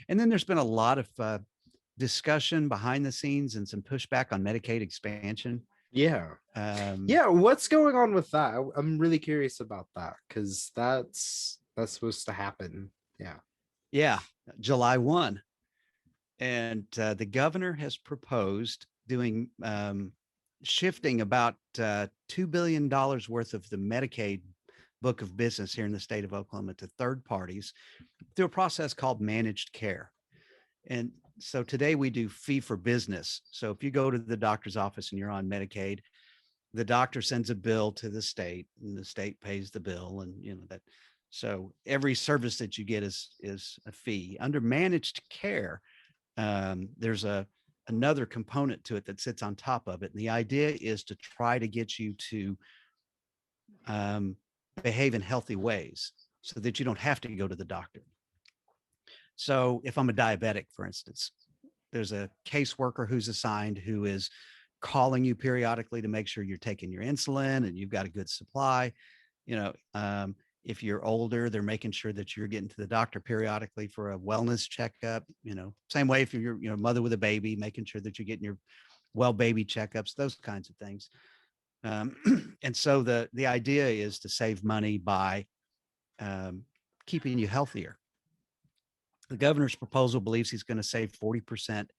And then there's been a lot of discussion behind the scenes and some pushback on Medicaid expansion. Yeah. Um, Yeah, what's going on with that? I'm really curious about that because that's supposed to happen. Yeah. yeah, July 1. And the governor has proposed doing shifting about $2 billion worth of the Medicaid book of business here in the state of Oklahoma to third parties through a process called managed care. And so today we do fee for business. So if you go to the doctor's office and you're on Medicaid, the doctor sends a bill to the state and the state pays the bill. And you know that. So every service that you get is a fee. Under managed care, there's another component to it that sits on top of it. And the idea is to try to get you to um, behave in healthy ways so that you don't have to go to the doctor. So if I'm a diabetic, for instance, there's a caseworker who's assigned who is calling you periodically to make sure you're taking your insulin and you've got a good supply. You know, if you're older, they're making sure that you're getting to the doctor periodically for a wellness checkup. You know, same way if you're mother with a baby, making sure that you're getting your well baby checkups, those kinds of things. And so the idea is to save money by um, keeping you healthier. The governor's proposal believes he's going to save 40%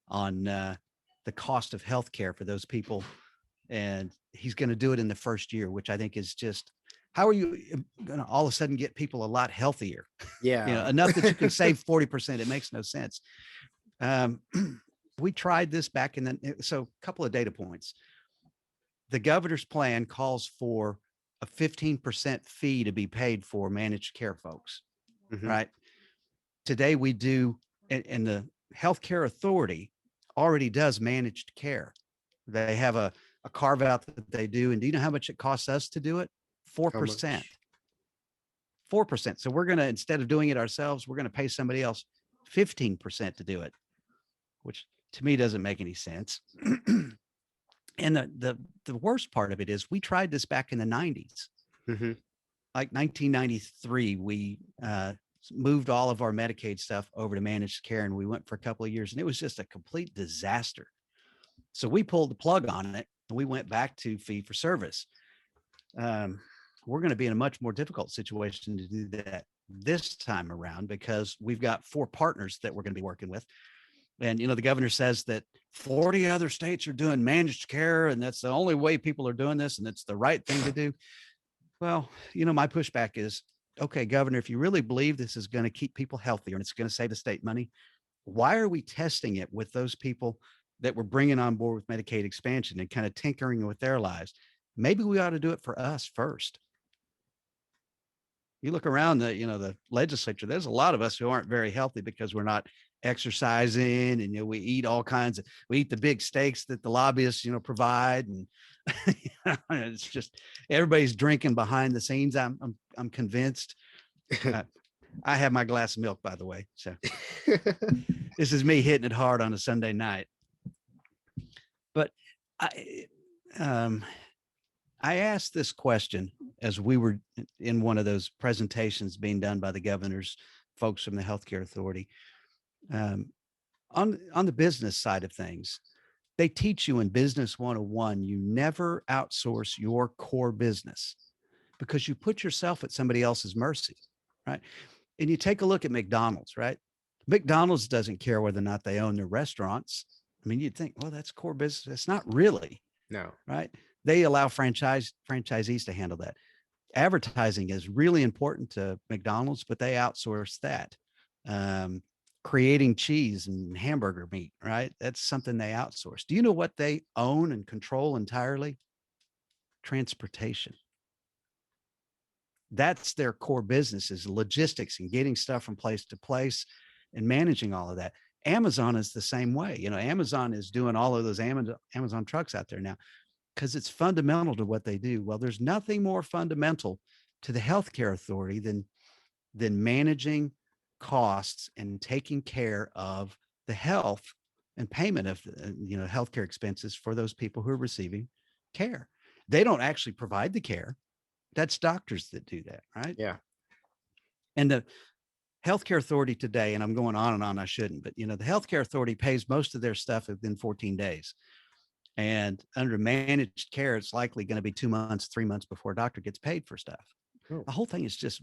on the cost of health care for those people. And he's going to do it in the first year, which I think is just, how are you going to all of a sudden get people a lot healthier? Yeah. Enough that you can save 40%. It makes no sense. Um, we tried this back in so a couple of data points. The governor's plan calls for a 15% fee to be paid for managed care folks, Mhm. right? Today we do, and the healthcare authority already does managed care. They have a carve out that they do. And do you know how much it costs us to do it? How 4%. much? 4%. So we're going to, instead of doing it ourselves, we're going to pay somebody else 15% to do it, which to me doesn't make any sense. And the worst part of it is we tried this back in the 90s. Mm-hmm. Like 1993, we moved all of our Medicaid stuff over to managed care, and we went for a couple of years, and it was just a complete disaster. So we pulled the plug on it, and we went back to fee for service. We're going to be in a much more difficult situation to do that this time around because we've got 4 partners that we're going to be working with. And, the governor says that 40 other states are doing managed care, and that's the only way people are doing this, and it's the right thing to do. Well, my pushback is, okay, governor, if you really believe this is going to keep people healthier and it's going to save the state money, why are we testing it with those people that we're bringing on board with Medicaid expansion and kind of tinkering with their lives? Maybe we ought to do it for us first. You look around the legislature, there's a lot of us who aren't very healthy because we're not exercising, and we eat we eat the big steaks that the lobbyists provide, and it's just everybody's drinking behind the scenes. I'm convinced. I have my glass of milk, by the way, so this is me hitting it hard on a Sunday night. But I asked this question as we were in one of those presentations being done by the governor's folks from the healthcare authority. On the business side of things, they teach you in Business 101, you never outsource your core business because you put yourself at somebody else's mercy, right? And you take a look at McDonald's, right? McDonald's doesn't care whether or not they own their restaurants. I mean, you'd think, well, that's core business. It's not really. No. Right? They allow franchisees to handle that. Advertising is really important to McDonald's, but they outsource that. Creating cheese and hamburger meat, right? That's something they outsource. Do you know what they own and control entirely? Transportation. That's their core business, is logistics and getting stuff from place to place and managing all of that. Amazon is the same way. Amazon is doing all of those Amazon trucks out there now because it's fundamental to what they do. Well, there's nothing more fundamental to the healthcare authority than managing costs and taking care of the health and payment of healthcare expenses for those people who are receiving care. They don't actually provide the care. That's doctors that do that, right? Yeah. And the healthcare authority today, and I'm going on and on, I shouldn't, but the healthcare authority pays most of their stuff within 14 days. And under managed care, it's likely going to be 2 months, 3 months before a doctor gets paid for stuff. Oh, The whole thing is just,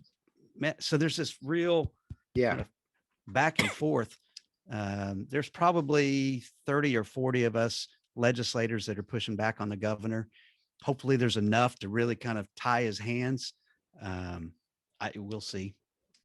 so there's this real kind yeah. of back and forth. There's probably 30 or 40 of us legislators that are pushing back on the governor. Hopefully there's enough to really kind of tie his hands. We'll see.